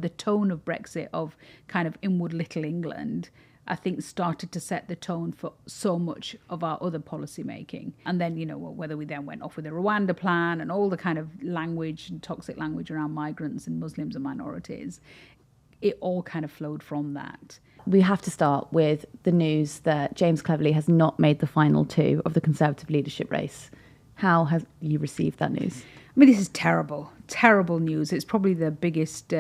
The tone of Brexit, of kind of inward little England, I think started to set the tone for so much of our other policy making. And then, whether we then went off with the Rwanda plan and all the kind of language and toxic language around migrants and Muslims and minorities, it all kind of flowed from that. We have to start with the news that James Cleverly has not made the final two of the Conservative leadership race. How have you received that news? I mean, this is terrible, terrible news. It's probably the biggest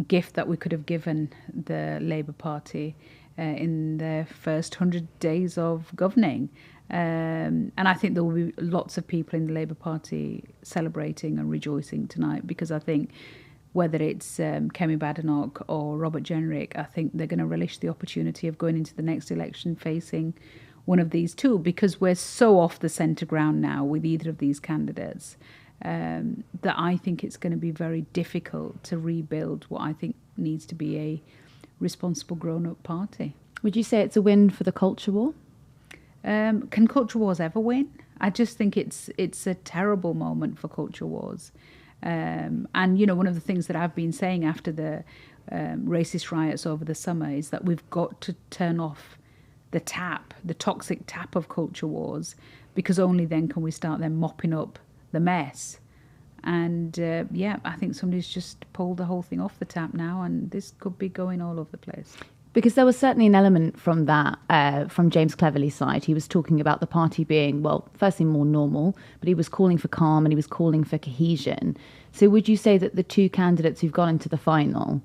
gift that we could have given the Labour Party in their first 100 days of governing. And I think there will be lots of people in the Labour Party celebrating and rejoicing tonight, because I think whether it's Kemi Badenoch or Robert Jenrick, I think they're going to relish the opportunity of going into the next election facing one of these two, because we're so off the centre ground now with either of these candidates that I think it's going to be very difficult to rebuild what I think needs to be a responsible grown-up party. Would you say it's a win for the culture war? Can culture wars ever win? I just think it's a terrible moment for culture wars. And, one of the things that I've been saying after the racist riots over the summer is that we've got to turn off the toxic tap of culture wars, because only then can we start then mopping up the mess. And I think somebody's just pulled the whole thing off the tap now, and this could be going all over the place. Because there was certainly an element from that, from James Cleverly's side. He was talking about the party being, well, firstly more normal, but he was calling for calm and he was calling for cohesion. So would you say that the two candidates who've gone into the final,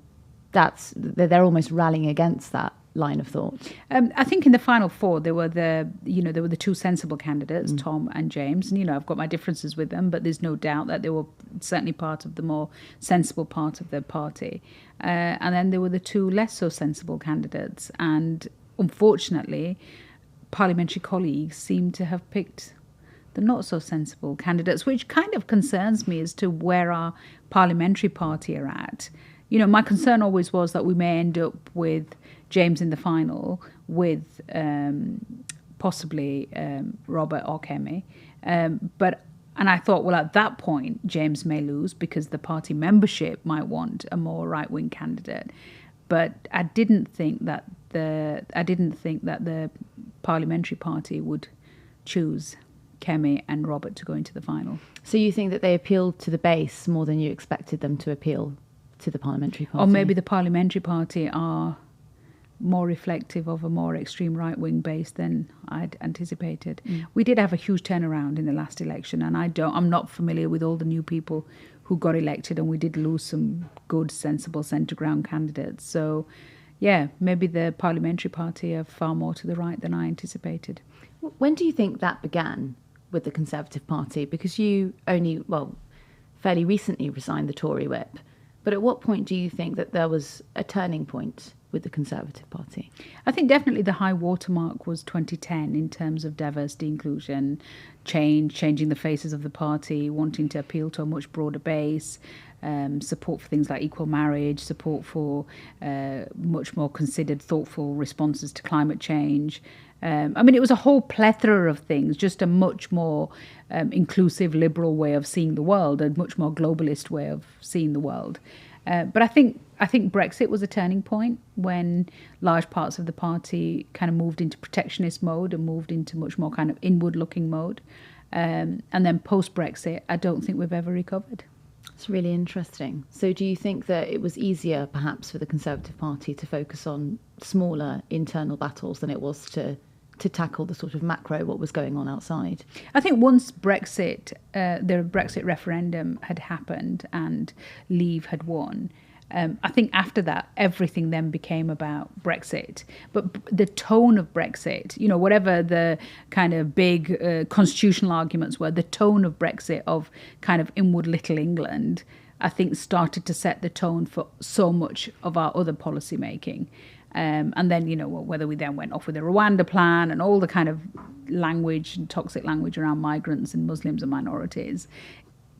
they're almost rallying against that line of thought? I think in the final four there were the two sensible candidates, Tom and James, and I've got my differences with them, but there's no doubt that they were certainly part of the more sensible part of the party. And then there were the two less so sensible candidates, and unfortunately parliamentary colleagues seem to have picked the not so sensible candidates, which kind of concerns me as to where our parliamentary party are at. My concern always was that we may end up with James in the final with possibly Robert or Kemi. And I thought, well, at that point, James may lose because the party membership might want a more right-wing candidate. But I didn't think that the parliamentary party would choose Kemi and Robert to go into the final. So you think that they appealed to the base more than you expected them to appeal to the parliamentary party? Or maybe the parliamentary party are more reflective of a more extreme right-wing base than I'd anticipated. We did have a huge turnaround in the last election, and I'm not familiar with all the new people who got elected, and we did lose some good, sensible centre-ground candidates. So, maybe the parliamentary party are far more to the right than I anticipated. When do you think that began with the Conservative Party? Because you only, fairly recently resigned the Tory whip. But at what point do you think that there was a turning point with the Conservative Party? I think definitely the high watermark was 2010 in terms of diversity, inclusion, changing the faces of the party, wanting to appeal to a much broader base, support for things like equal marriage, support for much more considered, thoughtful responses to climate change. It was a whole plethora of things, just a much more inclusive, liberal way of seeing the world, a much more globalist way of seeing the world. But I think Brexit was a turning point when large parts of the party kind of moved into protectionist mode and moved into much more kind of inward-looking mode. And then post-Brexit, I don't think we've ever recovered. It's really interesting. So do you think that it was easier, perhaps, for the Conservative Party to focus on smaller internal battles than it was to tackle the sort of macro, what was going on outside? I think once the Brexit referendum had happened and Leave had won, I think after that, everything then became about Brexit. But the tone of Brexit, whatever the kind of big constitutional arguments were, the tone of Brexit, of kind of inward little England, I think started to set the tone for so much of our other policy making. And then, whether we then went off with the Rwanda plan and all the kind of language and toxic language around migrants and Muslims and minorities,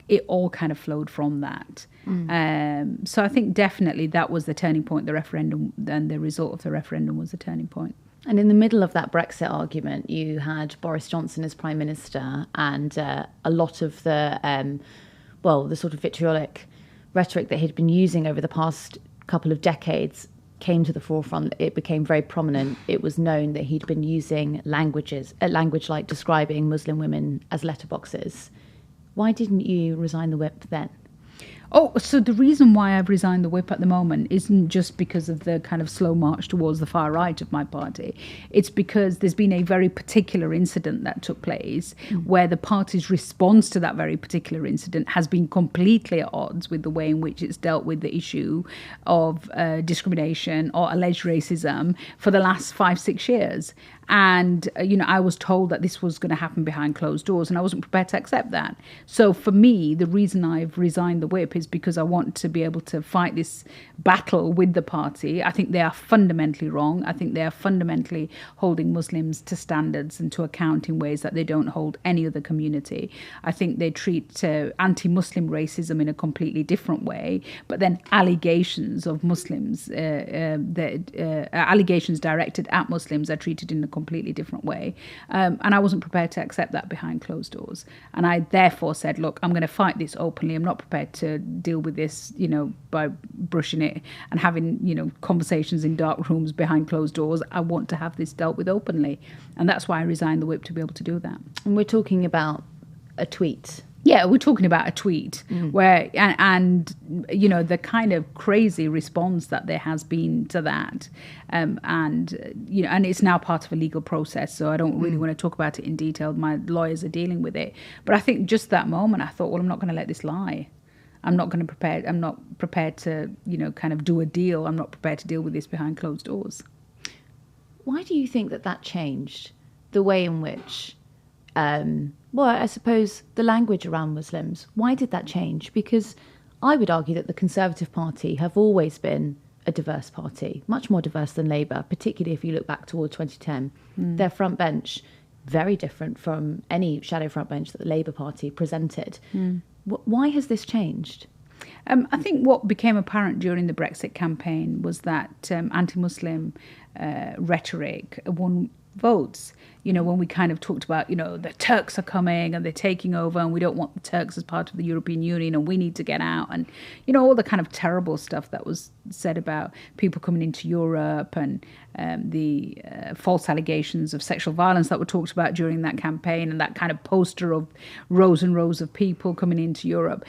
it all kind of flowed from that. So I think definitely that was the turning point, the referendum, and the result of the referendum was the turning point. And in the middle of that Brexit argument, you had Boris Johnson as Prime Minister and a lot of the sort of vitriolic rhetoric that he'd been using over the past couple of decades came to the forefront. It became very prominent. It was known that he'd been using language like describing Muslim women as letterboxes. Why didn't you resign the whip then? Oh, so the reason why I've resigned the whip at the moment isn't just because of the kind of slow march towards the far right of my party. It's because there's been a very particular incident that took place where the party's response to that very particular incident has been completely at odds with the way in which it's dealt with the issue of discrimination or alleged racism for the last 5-6 years. And, I was told that this was going to happen behind closed doors, and I wasn't prepared to accept that. So for me, the reason I've resigned the whip is because I want to be able to fight this battle with the party. I think they are fundamentally wrong. I think they are fundamentally holding Muslims to standards and to account in ways that they don't hold any other community. I think they treat anti-Muslim racism in a completely different way, but then allegations of Muslims, allegations directed at Muslims are treated in a completely different way. And I wasn't prepared to accept that behind closed doors. And I therefore said, look, I'm going to fight this openly. I'm not prepared to deal with this, by brushing it and having, conversations in dark rooms behind closed doors. I want to have this dealt with openly. And that's why I resigned the whip, to be able to do that. And we're talking about a tweet. Yeah, we're talking about a tweet where, and the kind of crazy response that there has been to that. And it's now part of a legal process, so I don't really want to talk about it in detail. My lawyers are dealing with it. But I think just that moment, I thought, well, I'm not going to let this lie. I'm not prepared to, kind of do a deal. I'm not prepared to deal with this behind closed doors. Why do you think that changed the way in which... I suppose the language around Muslims, why did that change? Because I would argue that the Conservative Party have always been a diverse party, much more diverse than Labour, particularly if you look back toward 2010. Their front bench, very different from any shadow front bench that the Labour Party presented. Why has this changed? I think what became apparent during the Brexit campaign was that anti-Muslim rhetoric won votes. When we kind of talked about, the Turks are coming and they're taking over and we don't want the Turks as part of the European Union and we need to get out, and, all the kind of terrible stuff that was said about people coming into Europe and the false allegations of sexual violence that were talked about during that campaign, and that kind of poster of rows and rows of people coming into Europe.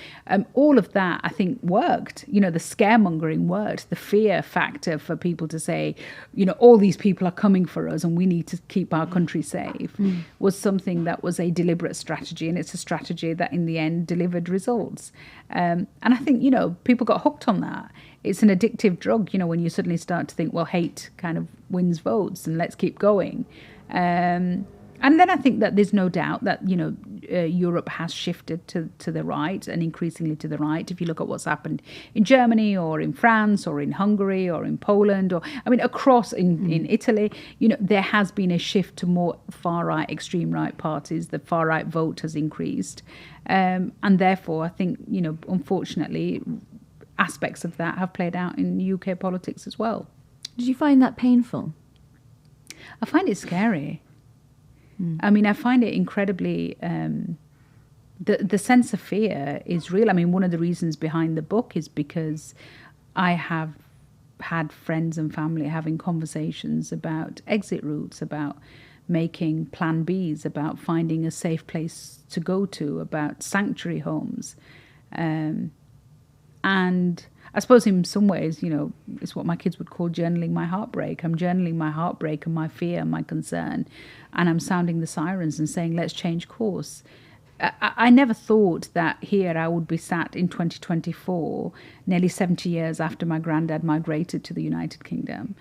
All of that, I think, worked. The scaremongering worked. The fear factor for people to say, all these people are coming for us and we need to keep our country safe was something that was a deliberate strategy, and it's a strategy that in the end delivered results. And I think, people got hooked on that. It's an addictive drug, when you suddenly start to think, well, hate kind of wins votes and let's keep going. And then I think that there's no doubt that, Europe has shifted to the right, and increasingly to the right. If you look at what's happened in Germany or in France or in Hungary or in Poland, or, across in Italy, there has been a shift to more far right, extreme right parties. The far right vote has increased. And therefore, I think, unfortunately, aspects of that have played out in UK politics as well. Did you find that painful? I find it scary. I find it incredibly, the sense of fear is real. One of the reasons behind the book is because I have had friends and family having conversations about exit routes, about making plan Bs, about finding a safe place to go to, about sanctuary homes. And I suppose in some ways, it's what my kids would call journaling my heartbreak. I'm journaling my heartbreak and my fear and my concern, and I'm sounding the sirens and saying, let's change course. I never thought that here I would be sat in 2024, nearly 70 years after my granddad migrated to the United Kingdom,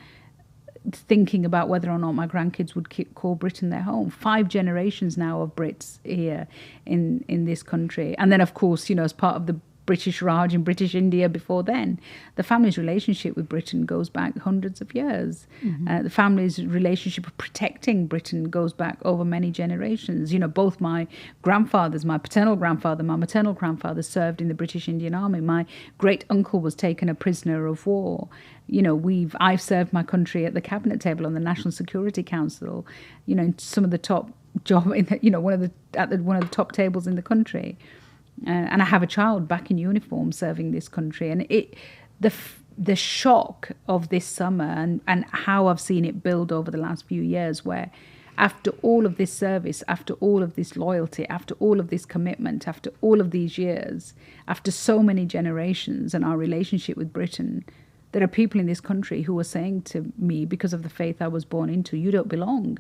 thinking about whether or not my grandkids would call Britain their home. 5 generations now of Brits here in this country. And then, of course, as part of the British Raj in British India before then. The family's relationship with Britain goes back hundreds of years. The family's relationship of protecting Britain goes back over many generations. Both my grandfathers, my paternal grandfather, my maternal grandfather served in the British Indian Army. My great uncle was taken a prisoner of war. I've served my country at the cabinet table on the National Security Council, in some of the top job, one of the top tables in the country. And I have a child back in uniform serving this country. And the shock of this summer and how I've seen it build over the last few years, where after all of this service, after all of this loyalty, after all of this commitment, after all of these years, after so many generations and our relationship with Britain, there are people in this country who are saying to me, because of the faith I was born into, you don't belong.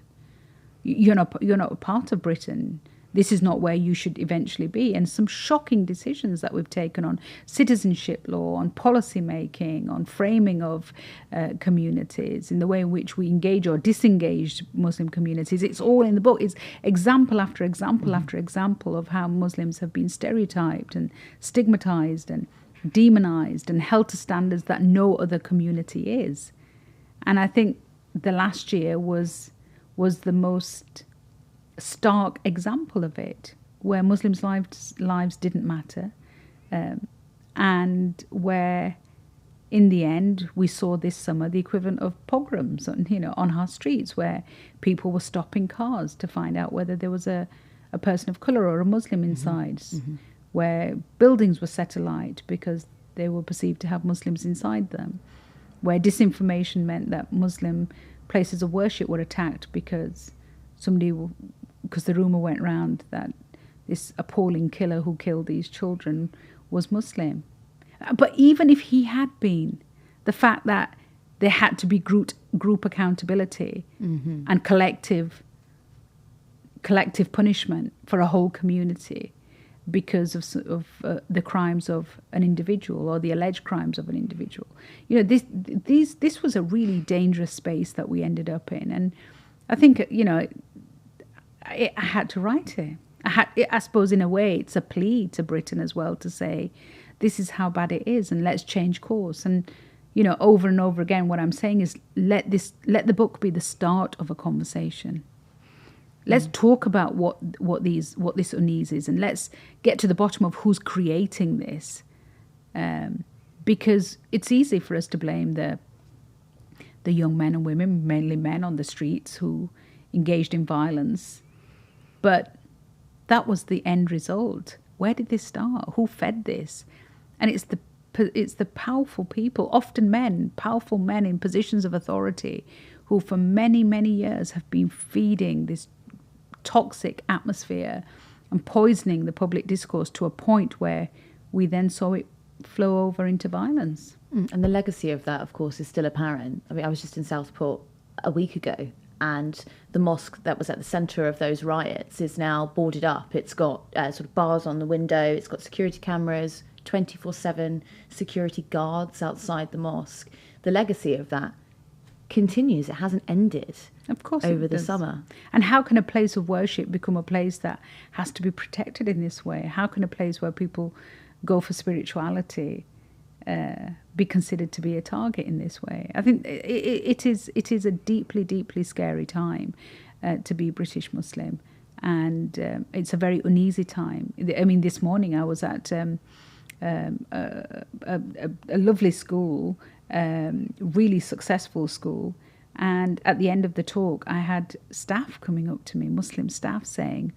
You're not a part of Britain. This is not where you should eventually be. And some shocking decisions that we've taken on citizenship law, on policy making, on framing of communities, in the way in which we engage or disengage Muslim communities. It's all in the book. It's example after example after example of how Muslims have been stereotyped and stigmatized and demonized and held to standards that no other community is. And I think the last year was the most stark example of it, where Muslims' lives didn't matter, and where, in the end, we saw this summer the equivalent of pogroms on our streets, where people were stopping cars to find out whether there was a person of colour or a Muslim inside, where buildings were set alight because they were perceived to have Muslims inside them, where disinformation meant that Muslim places of worship were attacked because the rumour went round that this appalling killer who killed these children was Muslim. But even if he had been, the fact that there had to be group accountability and collective punishment for a whole community because of the crimes of an individual or the alleged crimes of an individual. This was a really dangerous space that we ended up in. And I think, I had to write it. I suppose in a way it's a plea to Britain as well to say, this is how bad it is and let's change course. And, over and over again, what I'm saying is let the book be the start of a conversation. Let's talk about what this unease is, and let's get to the bottom of who's creating this. Because it's easy for us to blame the young men and women, mainly men on the streets, who engaged in violence. But that was the end result. Where did this start? Who fed this? And it's the powerful people, often men, powerful men in positions of authority, who for many, many years have been feeding this toxic atmosphere and poisoning the public discourse to a point where we then saw it flow over into violence. And the legacy of that, of course, is still apparent. I mean, I was just in Southport a week ago, and the mosque that was at the centre of those riots is now boarded up. It's got sort of bars on the window. It's got security cameras, 24/7 security guards outside the mosque. The legacy of that continues. It hasn't ended. Of course, over the summer. And how can a place of worship become a place that has to be protected in this way? How can a place where people go for spirituality be considered to be a target in this way? I think it is a deeply, deeply scary time to be British Muslim, and it's a very uneasy time. I mean, this morning I was at a lovely school, really successful school. And at the end of the talk, I had staff coming up to me, Muslim staff, saying,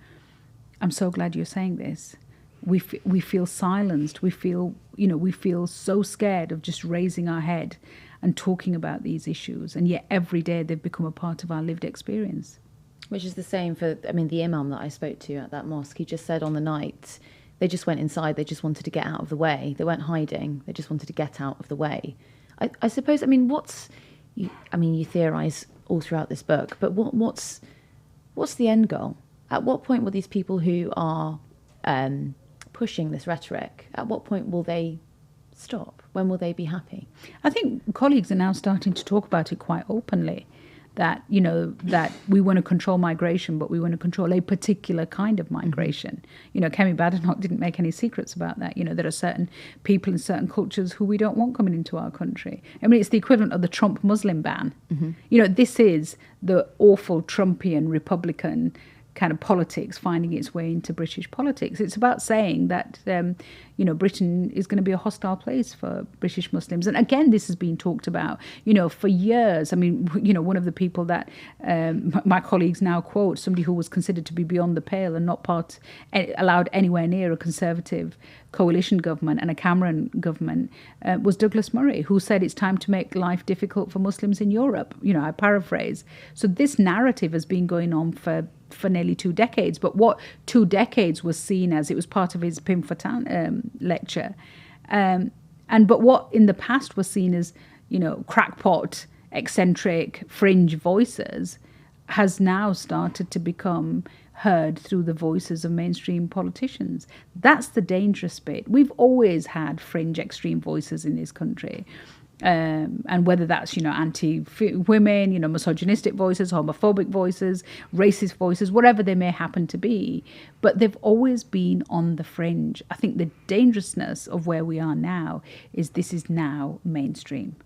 "I'm so glad you're saying this. We feel silenced. We feel so scared of just raising our head and talking about these issues. And yet every day they've become a part of our lived experience." Which is the same for, the imam that I spoke to at that mosque. He just said on the night, they just went inside. They just wanted to get out of the way. They weren't hiding. They just wanted to get out of the way. I suppose, you theorise all throughout this book, but what's the end goal? At what point will these people who are pushing this rhetoric, at what point will they stop? When will they be happy? I think colleagues are now starting to talk about it quite openly, that we want to control migration, but we want to control a particular kind of migration. Kemi Badenoch didn't make any secrets about that. There are certain people in certain cultures who we don't want coming into our country. I mean, it's the equivalent of the Trump Muslim ban. This is the awful Trumpian Republican kind of politics finding its way into British politics. It's about saying that, Britain is going to be a hostile place for British Muslims. And again, this has been talked about, for years. I mean, one of the people that my colleagues now quote, somebody who was considered to be beyond the pale and not allowed anywhere near a Conservative coalition government and a Cameron government, was Douglas Murray, who said it's time to make life difficult for Muslims in Europe. I paraphrase. So this narrative has been going on for nearly 2 decades. But what 2 decades was seen as, it was part of his Pim Fatan lecture. But what in the past was seen as, crackpot, eccentric, fringe voices has now started to become heard through the voices of mainstream politicians. That's the dangerous bit. We've always had fringe extreme voices in this country. And whether that's, anti-women, misogynistic voices, homophobic voices, racist voices, whatever they may happen to be, but they've always been on the fringe. I think the dangerousness of where we are now is this is now mainstream.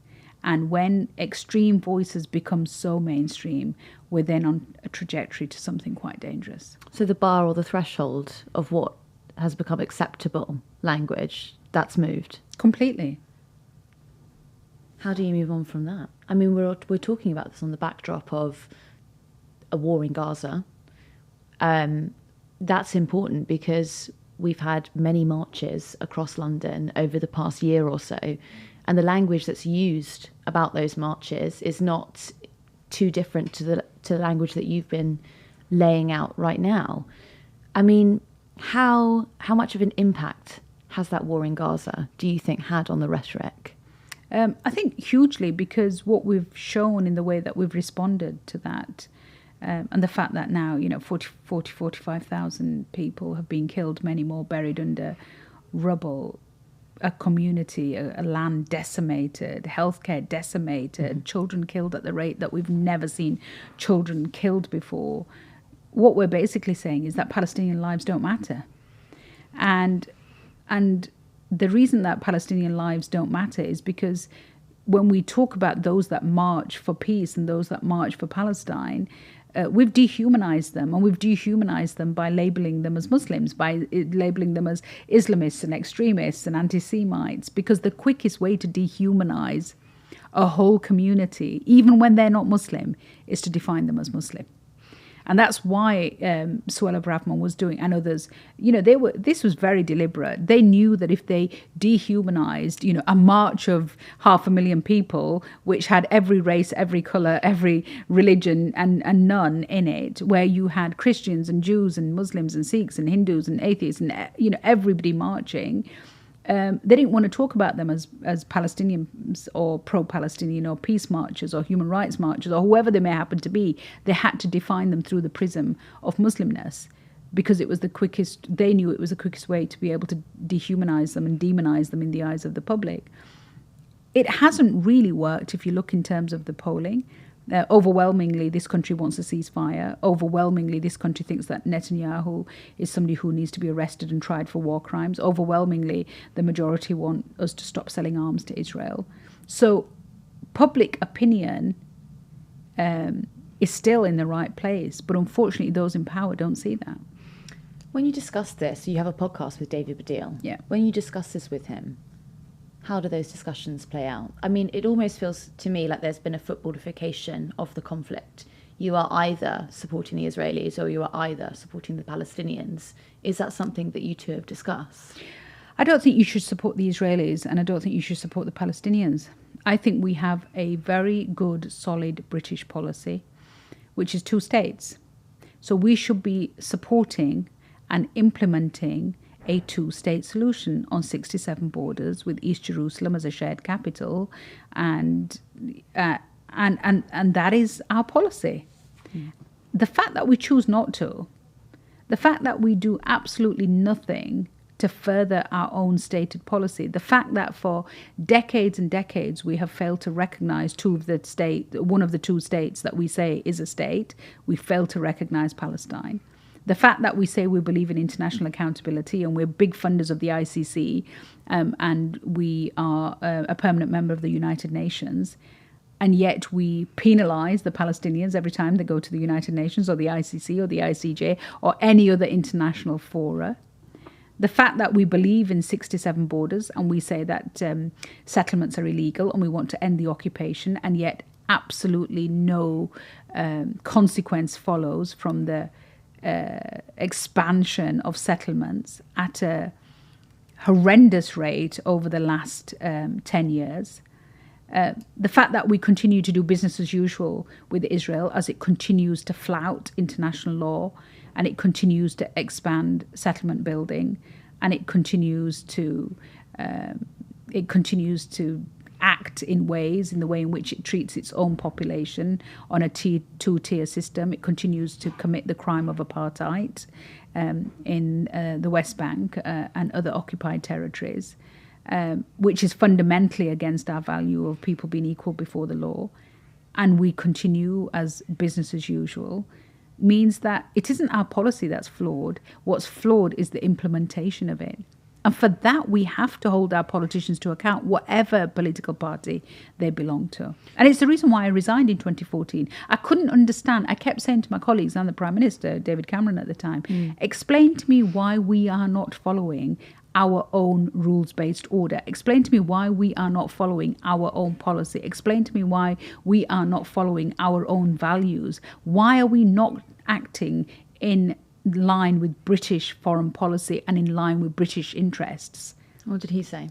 And when extreme voices become so mainstream, we're then on a trajectory to something quite dangerous. So the bar or the threshold of what has become acceptable language, that's moved? Completely. How do you move on from that? I mean, we're talking about this on the backdrop of a war in Gaza. That's important because we've had many marches across London over the past year or so, and the language that's used about those marches is not too different to the language that you've been laying out right now. I mean, how much of an impact has that war in Gaza, do you think, had on the rhetoric? I think hugely, because what we've shown in the way that we've responded to that, and the fact that now, 45,000 people have been killed, many more buried under rubble, a community, a land decimated, healthcare decimated, children killed at the rate that we've never seen children killed before. What we're basically saying is that Palestinian lives don't matter. And the reason that Palestinian lives don't matter is because when we talk about those that march for peace and those that march for Palestine, we've dehumanized them, and we've dehumanized them by labeling them as Muslims, by labeling them as Islamists and extremists and anti-Semites, because the quickest way to dehumanize a whole community, even when they're not Muslim, is to define them as Muslim. And that's why Suella Braverman was doing, and others, this was very deliberate. They knew that if they dehumanized, a march of 500,000 people, which had every race, every color, every religion and none in it, where you had Christians and Jews and Muslims and Sikhs and Hindus and atheists and, everybody marching, they didn't want to talk about them as Palestinians or pro-Palestinian or peace marchers or human rights marchers or whoever they may happen to be. They had to define them through the prism of Muslimness, because it was they knew it was the quickest way to be able to dehumanize them and demonize them in the eyes of the public. It hasn't really worked if you look in terms of the polling. Overwhelmingly, this country wants a ceasefire. Overwhelmingly, this country thinks that Netanyahu is somebody who needs to be arrested and tried for war crimes. Overwhelmingly, the majority want us to stop selling arms to Israel. So public opinion is still in the right place, but unfortunately, those in power don't see that. When you discuss this, you have a podcast with David Baddiel. Yeah. When you discuss this with him, how do those discussions play out? I mean, it almost feels to me like there's been a footballification of the conflict. You are either supporting the Israelis or you are either supporting the Palestinians. Is that something that you two have discussed? I don't think you should support the Israelis, and I don't think you should support the Palestinians. I think we have a very good, solid British policy, which is 2 states. So we should be supporting and implementing a 2-state solution on 67 borders with East Jerusalem as a shared capital, and that is our policy. The fact that we choose not to, the fact that we do absolutely nothing to further our own stated policy, the fact that for decades and decades we have failed to recognize one of the 2 states that we say is a state, we failed to recognize Palestine. The fact that we say we believe in international accountability and we're big funders of the ICC, and we are a permanent member of the United Nations, And yet we penalise the Palestinians every time they go to the United Nations or the ICC or the ICJ or any other international fora. The fact that we believe in 67 borders and we say that settlements are illegal and we want to end the occupation, and yet absolutely no consequence follows from the expansion of settlements at a horrendous rate over the last 10 years. The fact that we continue to do business as usual with Israel as it continues to flout international law and it continues to expand settlement building and it continues to act in the way in which it treats its own population on a two-tier system. It continues to commit the crime of apartheid in the West Bank and other occupied territories. Which is fundamentally against our value of people being equal before the law, and we continue as business as usual, means that it isn't our policy that's flawed. What's flawed is the implementation of it. And for that, we have to hold our politicians to account, whatever political party they belong to. And it's the reason why I resigned in 2014. I couldn't understand. I kept saying to my colleagues and the Prime Minister, David Cameron at the time, explain to me why we are not following our own rules-based order. Explain to me why we are not following our own policy. Explain to me why we are not following our own values. Why are we not acting in line with British foreign policy and in line with British interests? What did he say?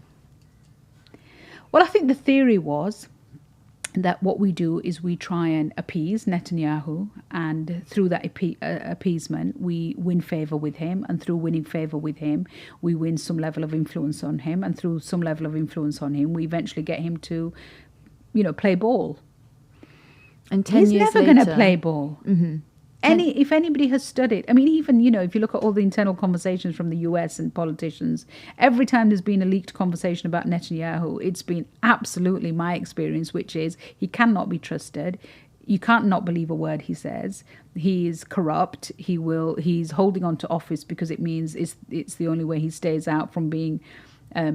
Well, I think the theory was that what we do is we try and appease Netanyahu, and through that appeasement we win favour with him, and through winning favour with him we win some level of influence on him, and through some level of influence on him we eventually get him to, play ball. And 10 He's years never later, going to play ball. Mm-hmm. If anybody has studied, I mean, even, if you look at all the internal conversations from the US and politicians, every time there's been a leaked conversation about Netanyahu, it's been absolutely my experience, which is he cannot be trusted. You can't not believe a word he says. He is corrupt. He's holding on to office because it means it's the only way he stays out from being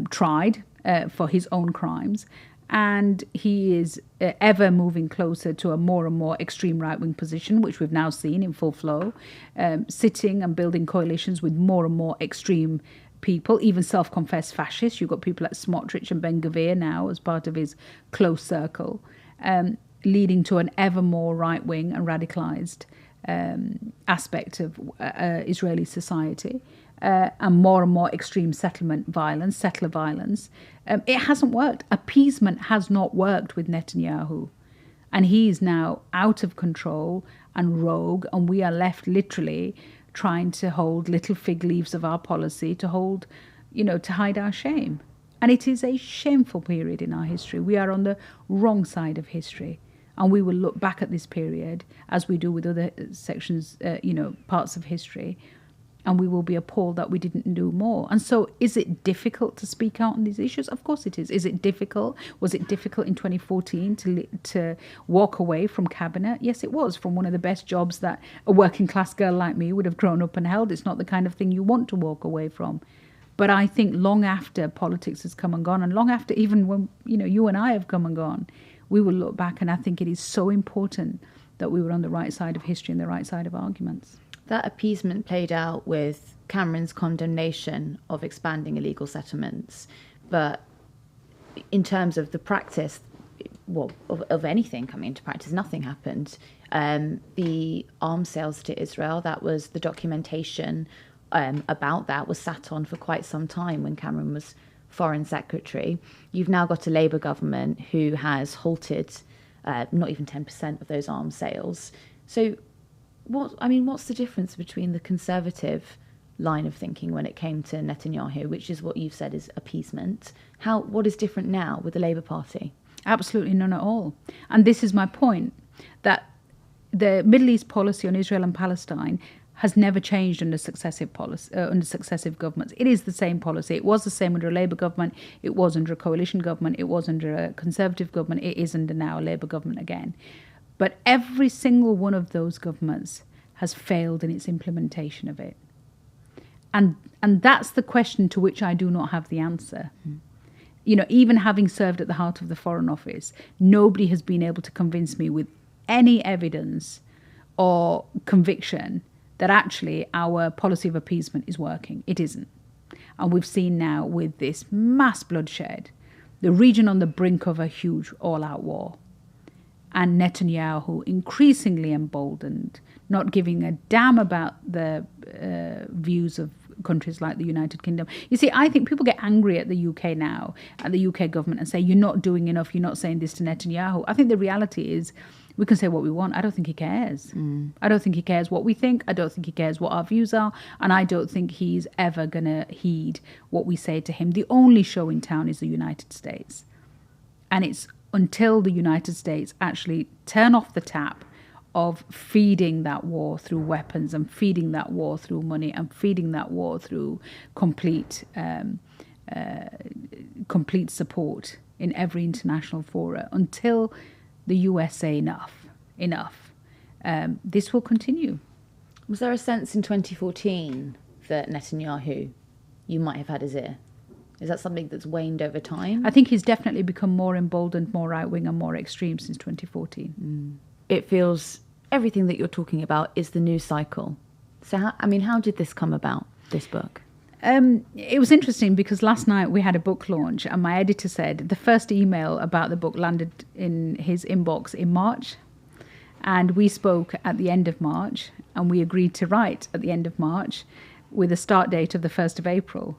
tried for his own crimes. And he is ever moving closer to a more and more extreme right-wing position, which we've now seen in full flow, sitting and building coalitions with more and more extreme people, even self-confessed fascists. You've got people like Smotrich and Ben-Gvir now as part of his close circle, leading to an ever more right-wing and radicalized aspect of Israeli society. And more extreme settler violence. It hasn't worked. Appeasement has not worked with Netanyahu. And he is now out of control and rogue, and we are left literally trying to hold little fig leaves of our policy to hide our shame. And it is a shameful period in our history. We are on the wrong side of history. And we will look back at this period, as we do with other sections, parts of history, and we will be appalled that we didn't do more. And so is it difficult to speak out on these issues? Of course it is. Is it difficult? Was it difficult in 2014 to walk away from cabinet? Yes, it was, from one of the best jobs that a working class girl like me would have grown up and held. It's not the kind of thing you want to walk away from. But I think long after politics has come and gone, and long after even when you and I have come and gone, we will look back, and I think it is so important that we were on the right side of history and the right side of arguments. That appeasement played out with Cameron's condemnation of expanding illegal settlements. But in terms of the practice, of anything coming into practice, nothing happened. The arms sales to Israel, that was the documentation about that was sat on for quite some time when Cameron was Foreign Secretary. You've now got a Labour government who has halted not even 10% of those arms sales. So what's the difference between the Conservative line of thinking when it came to Netanyahu, which is what you've said is appeasement? What is different now with the Labour Party? Absolutely none at all. And this is my point, that the Middle East policy on Israel and Palestine has never changed under successive governments. It is the same policy. It was the same under a Labour government. It was under a coalition government. It was under a Conservative government. It is under now a Labour government again. But every single one of those governments has failed in its implementation of it. And that's the question to which I do not have the answer. even having served at the heart of the Foreign Office, nobody has been able to convince me with any evidence or conviction that actually our policy of appeasement is working. It isn't. And we've seen now with this mass bloodshed, the region on the brink of a huge all-out war, and Netanyahu increasingly emboldened, not giving a damn about the views of countries like the United Kingdom. You see, I think people get angry at the UK now, at the UK government, and say, you're not doing enough, you're not saying this to Netanyahu. I think the reality is we can say what we want. I don't think he cares. I don't think he cares what we think. I don't think he cares what our views are. And I don't think he's ever going to heed what we say to him. The only show in town is the United States. And it's until the United States actually turn off the tap of feeding that war through weapons and feeding that war through money and feeding that war through complete support in every international fora, until the US say enough, this will continue. Was there a sense in 2014 that Netanyahu, you might have had his ear? Is that something that's waned over time? I think he's definitely become more emboldened, more right-wing and more extreme since 2014. It feels everything that you're talking about is the news cycle. So, how did this come about, this book? It was interesting because last night we had a book launch and my editor said the first email about the book landed in his inbox in March. And we spoke at the end of March and we agreed to write at the end of March with a start date of the 1st of April,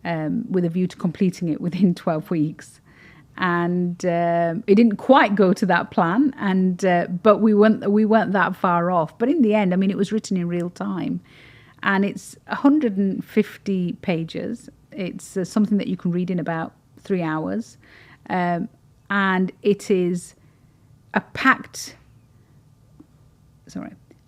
with a view to completing it within 12 weeks. And it didn't quite go to that plan, but we weren't that far off. But in the end, it was written in real time. And it's 150 pages. It's something that you can read in about 3 hours. And it is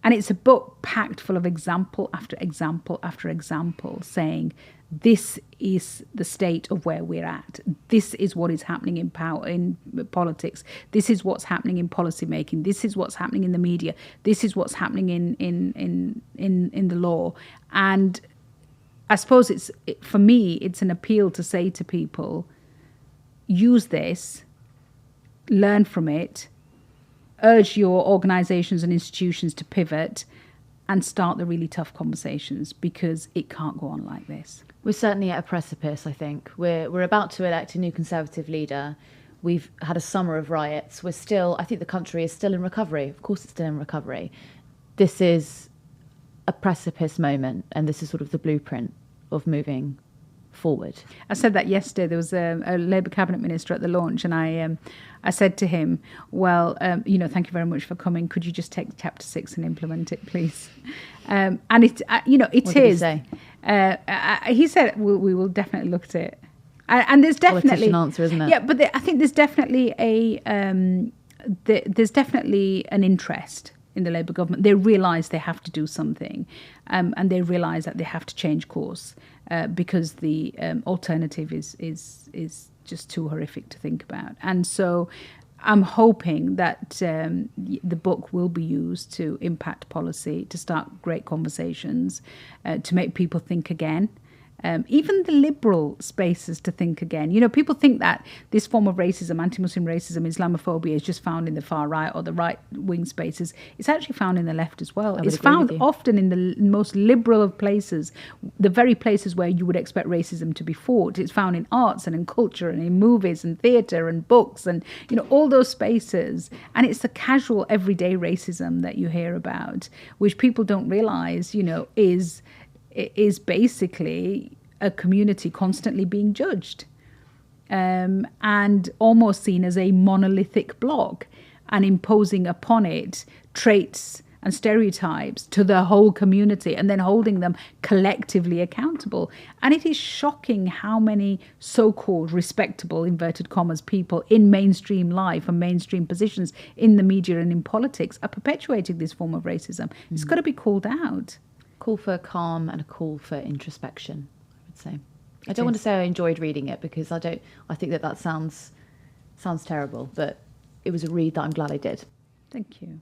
and it's a book packed full of example after example after example, saying this is the state of where we're at. This is what is happening in politics. This is what's happening in policy making. This is what's happening in the media. This is what's happening in the law. And I suppose for me, it's an appeal to say to people, use this, learn from it, urge your organizations and institutions to pivot and start the really tough conversations, because it can't go on like this. We're certainly at a precipice, I think. We're about to elect a new Conservative leader. We've had a summer of riots. I think the country is still in recovery. Of course it's still in recovery. This is a precipice moment, and this is sort of the blueprint of moving forward. I said that yesterday. There was a Labour cabinet minister at the launch, and I said to him, well, thank you very much for coming. Could you just take chapter 6 and implement it, please? And it what is. Did he say? He said we will definitely look at it. And there's definitely politician answer, isn't it? Yeah, but I think there's definitely there's definitely an interest in the Labour government. They realise they have to do something, and they realise that they have to change course, because the alternative is just too horrific to think about. And so I'm hoping that the book will be used to impact policy, to start great conversations, to make people think again. Even the liberal spaces to think again. People think that this form of racism, anti-Muslim racism, Islamophobia is just found in the far right or the right-wing spaces. It's actually found in the left as well. It's found often in the most liberal of places, the very places where you would expect racism to be fought. It's found in arts and in culture and in movies and theatre and books and, all those spaces. And it's the casual, everyday racism that you hear about, which people don't realise, is basically a community constantly being judged, and almost seen as a monolithic block, and imposing upon it traits and stereotypes to the whole community and then holding them collectively accountable. And it is shocking how many so-called respectable, inverted commas, people in mainstream life and mainstream positions in the media and in politics are perpetuating this form of racism. It's got to be called out. Call for calm and a call for introspection, I would say. I don't want to say I enjoyed reading it, because I think that sounds terrible, but it was a read that I'm glad I did. Thank you.